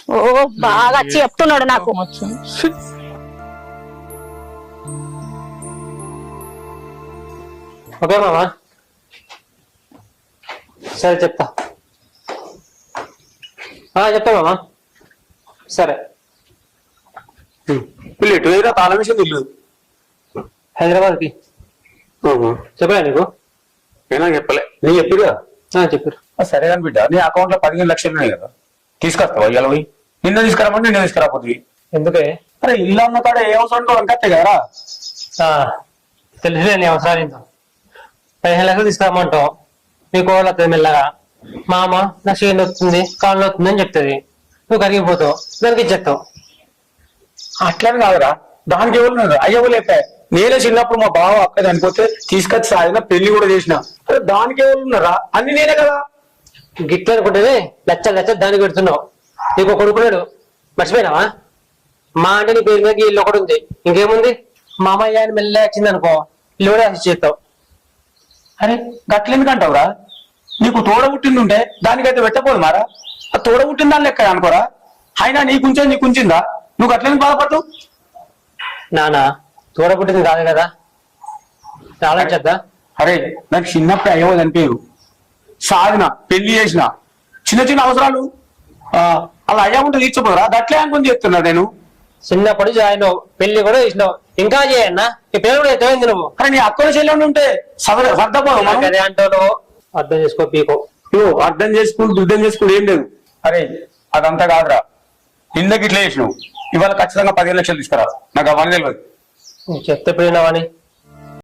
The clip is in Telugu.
ఓ బాగా వచ్చి చెప్తున్నాడు నాకు. ఓకే మామా, సరే చెప్తా. చెప్తా మామా, సరే. వీళ్ళు ఎటు వేరే తాళం విషయం తెలియదు. హైదరాబాద్కి చెప్పలే నీకు? నేనా చెప్పలే, నేను చెప్పిగా. చెప్పారు. సరే కానీ బిడ్డ, నీ అకౌంట్ లో 15 లక్షలు ఉన్నాయి కదా, తీసుకొస్తావా ఇవాళ పోయి? నిన్న తీసుకురామంటే నిన్న తీసుకురాపోతుంది. ఎందుకే? అరే ఇల్లు అన్న కాడ ఏ అవసరం ఉంటో అంతే కదరా. తెలిసి నీ అవసరాలు ఇంత 15 లక్షలు తీసుకురామంటావు. నీ కోళ్ళు వస్తుంది మెల్లగా. మా అమ్మ నా చేను వస్తుంది, కాళ్ళు వస్తుంది అని చెప్తుంది. నువ్వు కరిగిపోతావు, దానికి ఇచ్చేస్తావు. అట్లని కాదురా, దానికి ఎవరు అయ్యవు లేపా. నేనే చిన్నప్పుడు మా బావ అక్క చనిపోతే తీసుకొచ్చి సాగిన, పెళ్లి కూడా చేసిన. అరే దానికి ఎవరు ఉన్నారా? అన్ని నేనే కదా. గిట్ల అనుకుంటేనే లచ్చలు దానికి పెడుతున్నావు. నీకు ఒక కొడుకున్నాడు, మర్చిపోయినావా? మా అంటే నీ పేరు మీద ఇల్లు ఒకటి ఉంది, ఇంకేముంది? మా అమ్మాయి ఆయన మెల్ల వచ్చింది అనుకో, ఇల్లు కూడా చేస్తావు. అరే గట్లెందుకంటావురా? నీకు తోడబుట్టింది దానికైతే పెట్టపోదు మారా. ఆ తోడబుట్టిందని లెక్క అనుకోరా. అయినా నీకుంచిందా? నువ్వు గట్లెందుకు బాధపడతావు? నానా తోడబుట్టింది కాదు కదా, ఆలోచిద్దా. అరే నాకు చిన్నప్పుడు అయ్యో అనిపించదు. సాగిన, పెళ్లి చేసిన, చిన్న చిన్న అవసరాలు అలా అయ్యా ఉంటే తీర్చిపోదురా. గట్లే అనుకుని చెప్తున్నా నేను. చిన్నప్పుడు జాయినావు, పెళ్లి కూడా చేసినావు, ఇంకా చేయన్నా? ఈ పిల్లలు కూడా ఎత్తమైంది నువ్వు. అరే నీ అక్కడ చెల్లెండి ఉంటే సర్దపోదు. అదే అంటావు, అర్థం చేసుకో. పీకో నువ్వు అర్థం చేసుకుంటూ ఏం లేదు. అరే అదంతా కాదురా, నిన్నకి ఇట్లా చేసినావు, ఇవాళ ఖచ్చితంగా 15 లక్షలు తీసుకురా. నాకు అవన్నీ తెలియదు. చెప్తే పోయినావని